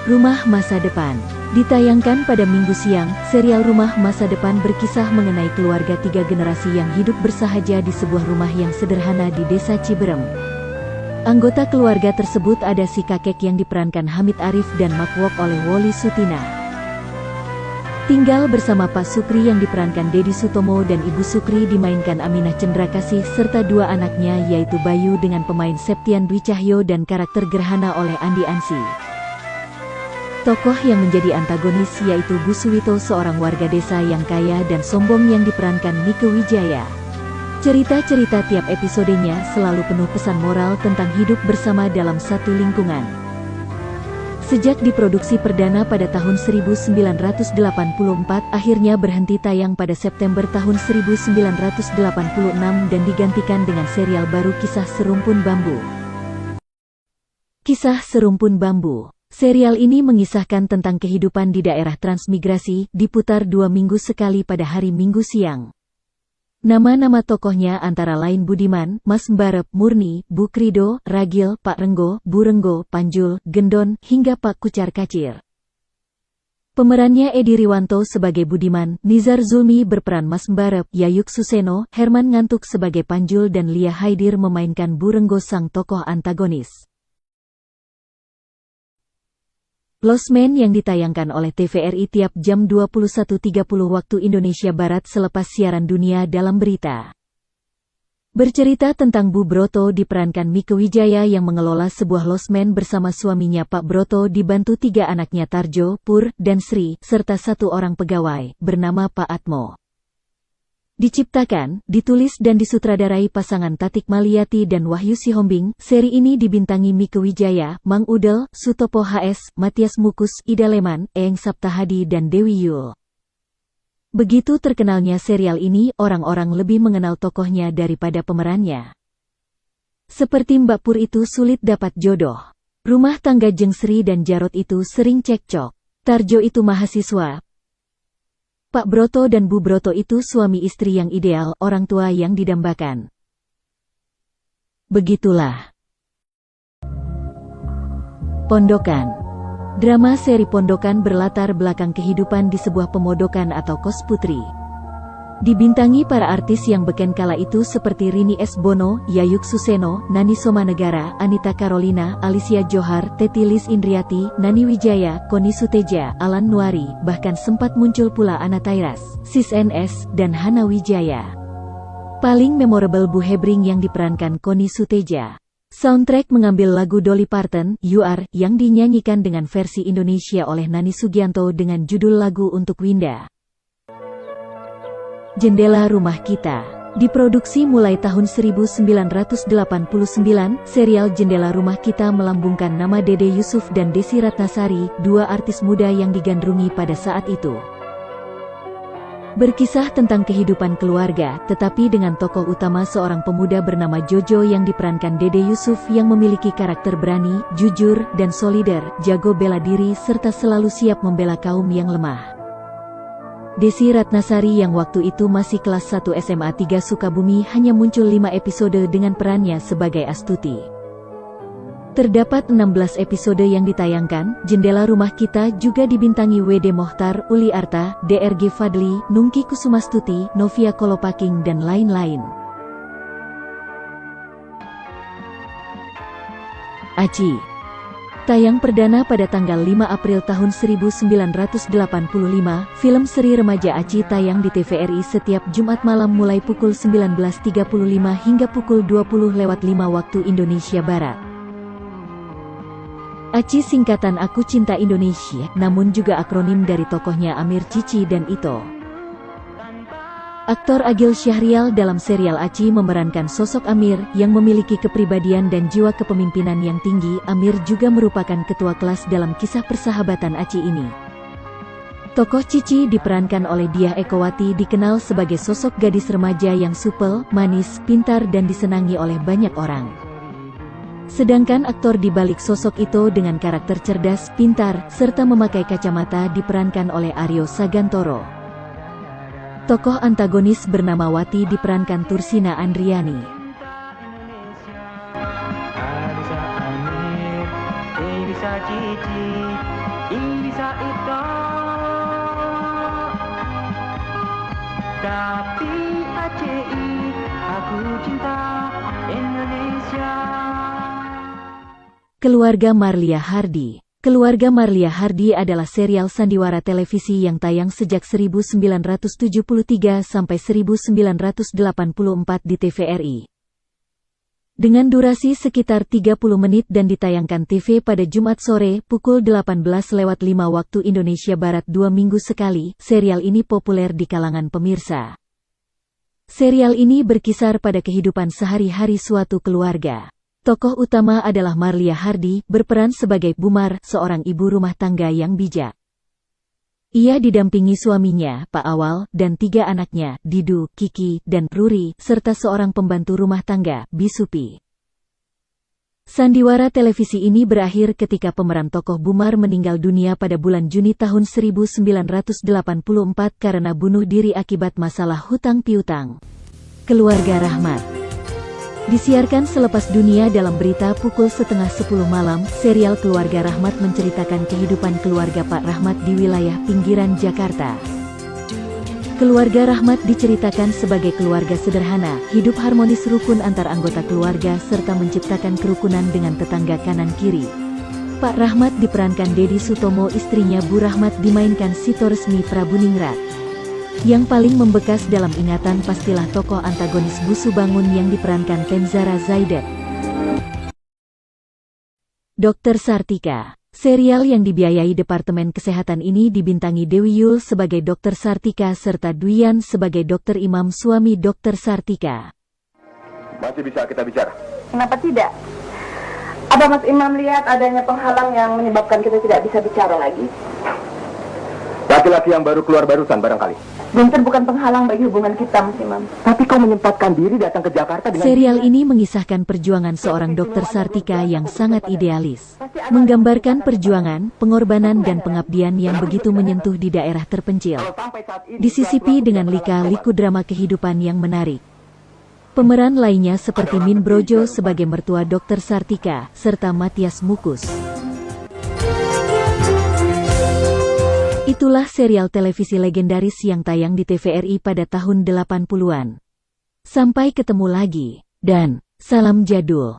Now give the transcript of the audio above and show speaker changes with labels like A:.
A: Rumah Masa Depan. Ditayangkan pada Minggu siang, serial Rumah Masa Depan berkisah mengenai keluarga 3 generasi yang hidup bersahaja di sebuah rumah yang sederhana di Desa Ciberem. Anggota keluarga tersebut ada si kakek yang diperankan Hamid Arif dan Makwok oleh Woli Sutina. Tinggal bersama Pak Sukri yang diperankan Dedi Sutomo dan Ibu Sukri dimainkan Aminah Cendrakasih serta 2 anaknya yaitu Bayu dengan pemain Septian Dwi Cahyo dan karakter Gerhana oleh Andi Ansi. Tokoh yang menjadi antagonis yaitu Bu Suwito, seorang warga desa yang kaya dan sombong yang diperankan Mieke Wijaya. Cerita-cerita tiap episodenya selalu penuh pesan moral tentang hidup bersama dalam satu lingkungan. Sejak diproduksi perdana pada tahun 1984, akhirnya berhenti tayang pada September tahun 1986 dan digantikan dengan serial baru Kisah Serumpun Bambu. Kisah Serumpun Bambu. Serial ini mengisahkan tentang kehidupan di daerah transmigrasi, diputar 2 minggu sekali pada hari Minggu siang. Nama-nama tokohnya antara lain Budiman, Mas Mbarep, Murni, Bu Krido, Ragil, Pak Renggo, Bu Renggo, Panjul, Gendon, hingga Pak Kucar Kacir. Pemerannya Edi Riwanto sebagai Budiman, Nizar Zulmi berperan Mas Mbarep, Yayuk Suseno, Herman Ngantuk sebagai Panjul dan Lia Haidir memainkan Bu Renggo sang tokoh antagonis. Lost Man yang ditayangkan oleh TVRI tiap jam 21.30 waktu Indonesia Barat selepas siaran dunia dalam berita. Bercerita tentang Bu Broto diperankan Mieke Wijaya yang mengelola sebuah Lost Man bersama suaminya Pak Broto dibantu 3 anaknya Tarjo, Pur, dan Sri, serta 1 orang pegawai, bernama Pak Atmo. Diciptakan, ditulis dan disutradarai pasangan Tatik Maliati dan Wahyu Sihombing. Seri ini dibintangi Mieke Wijaya, Mang Udel, Sutopo HS, Matias Mukus, Ida Leman, Eeng Saptahadi dan Dewi Yul. Begitu terkenalnya serial ini, orang-orang lebih mengenal tokohnya daripada pemerannya. Seperti Mbak Pur itu sulit dapat jodoh. Rumah tangga Jeng Sri dan Jarot itu sering cekcok. Tarjo itu mahasiswa. Pak Broto dan Bu Broto itu suami istri yang ideal, orang tua yang didambakan. Begitulah. Pondokan. Drama seri Pondokan berlatar belakang kehidupan di sebuah pemodokan atau kos putri. Dibintangi para artis yang beken kala itu seperti Rini S. Bono, Yayuk Suseno, Nani Somanegara, Anita Carolina, Alicia Johar, Teti Lis Indriati, Nani Wijaya, Koni Suteja, Alan Nuari, bahkan sempat muncul pula Ana Tairas, Sis NS, dan Hana Wijaya. Paling memorable Bu Hebring yang diperankan Koni Suteja. Soundtrack mengambil lagu Dolly Parton, You Are, yang dinyanyikan dengan versi Indonesia oleh Nani Sugianto dengan judul lagu Untuk Winda. Jendela Rumah Kita. Diproduksi mulai tahun 1989, serial Jendela Rumah Kita melambungkan nama Dede Yusuf dan Desi Ratnasari, 2 artis muda yang digandrungi pada saat itu. Berkisah tentang kehidupan keluarga, tetapi dengan tokoh utama seorang pemuda bernama Jojo yang diperankan Dede Yusuf yang memiliki karakter berani, jujur, dan solider, jago bela diri serta selalu siap membela kaum yang lemah. Desi Ratnasari yang waktu itu masih kelas 1 SMA 3 Sukabumi hanya muncul 5 episode dengan perannya sebagai Astuti. Terdapat 16 episode yang ditayangkan. Jendela Rumah Kita juga dibintangi W.D. Mohtar, Uli Arta, D.R.G. Fadli, Nungki Kusumastuti, Novia Kolopaking dan lain-lain. Aci. Tayang perdana pada tanggal 5 April tahun 1985, film seri remaja Aci tayang di TVRI setiap Jumat malam mulai pukul 19.35 hingga pukul 20.05 waktu Indonesia Barat. Aci singkatan Aku Cinta Indonesia, namun juga akronim dari tokohnya Amir, Cici dan Ito. Aktor Agil Syahrial dalam serial Aci memerankan sosok Amir, yang memiliki kepribadian dan jiwa kepemimpinan yang tinggi. Amir juga merupakan ketua kelas dalam kisah persahabatan Aci ini. Tokoh Cici diperankan oleh Diah Ekowati, dikenal sebagai sosok gadis remaja yang supel, manis, pintar dan disenangi oleh banyak orang. Sedangkan aktor di balik sosok itu dengan karakter cerdas, pintar, serta memakai kacamata diperankan oleh Aryo Sagantoro. Tokoh antagonis bernama Wati diperankan Tursina Andriani.
B: Tapi ACI, aku cinta Indonesia.
A: Keluarga Marlia Hardi. Keluarga Marlia Hardi adalah serial sandiwara televisi yang tayang sejak 1973 sampai 1984 di TVRI. Dengan durasi sekitar 30 menit dan ditayangkan TV pada Jumat sore pukul 18.05 waktu Indonesia Barat 2 minggu sekali, serial ini populer di kalangan pemirsa. Serial ini berkisar pada kehidupan sehari-hari suatu keluarga. Tokoh utama adalah Marlia Hardi, berperan sebagai Bumar, seorang ibu rumah tangga yang bijak. Ia didampingi suaminya, Pak Awal, dan 3 anaknya, Didu, Kiki, dan Ruri, serta seorang pembantu rumah tangga, Bisupi. Sandiwara televisi ini berakhir ketika pemeran tokoh Bumar meninggal dunia pada bulan Juni tahun 1984 karena bunuh diri akibat masalah hutang piutang. Keluarga Rahmat. Disiarkan selepas dunia dalam berita pukul 9:30 malam, serial Keluarga Rahmat menceritakan kehidupan keluarga Pak Rahmat di wilayah pinggiran Jakarta. Keluarga Rahmat diceritakan sebagai keluarga sederhana, hidup harmonis rukun antar anggota keluarga serta menciptakan kerukunan dengan tetangga kanan kiri. Pak Rahmat diperankan Dedi Sutomo, istrinya Bu Rahmat dimainkan Sito Resmi Prabuningrat. Yang paling membekas dalam ingatan pastilah tokoh antagonis Bu Subangun yang diperankan Kenzara Zaidet. Dr. Sartika. Serial yang dibiayai Departemen Kesehatan ini dibintangi Dewi Yul sebagai Dr. Sartika serta Duyan sebagai Dr. Imam, suami Dr. Sartika.
C: Masih bisa kita bicara?
D: Kenapa tidak? Apa Mas Imam lihat adanya penghalang yang menyebabkan kita tidak bisa bicara lagi?
C: Laki-laki yang baru keluar barusan barangkali.
D: Guntur bukan penghalang bagi hubungan kita, Mas Imam.
C: Tapi kau menyempatkan diri datang ke Jakarta dengan...
A: Serial ini mengisahkan perjuangan seorang Dr. Sartika yang sangat idealis. Menggambarkan perjuangan, pengorbanan dan pengabdian yang begitu menyentuh di daerah terpencil. Disisipi dengan lika-liku drama kehidupan yang menarik. Pemeran lainnya seperti Min Brojo sebagai mertua Dr. Sartika, serta Matias Mukus. Itulah serial televisi legendaris yang tayang di TVRI pada tahun 80-an. Sampai ketemu lagi, dan salam jadul.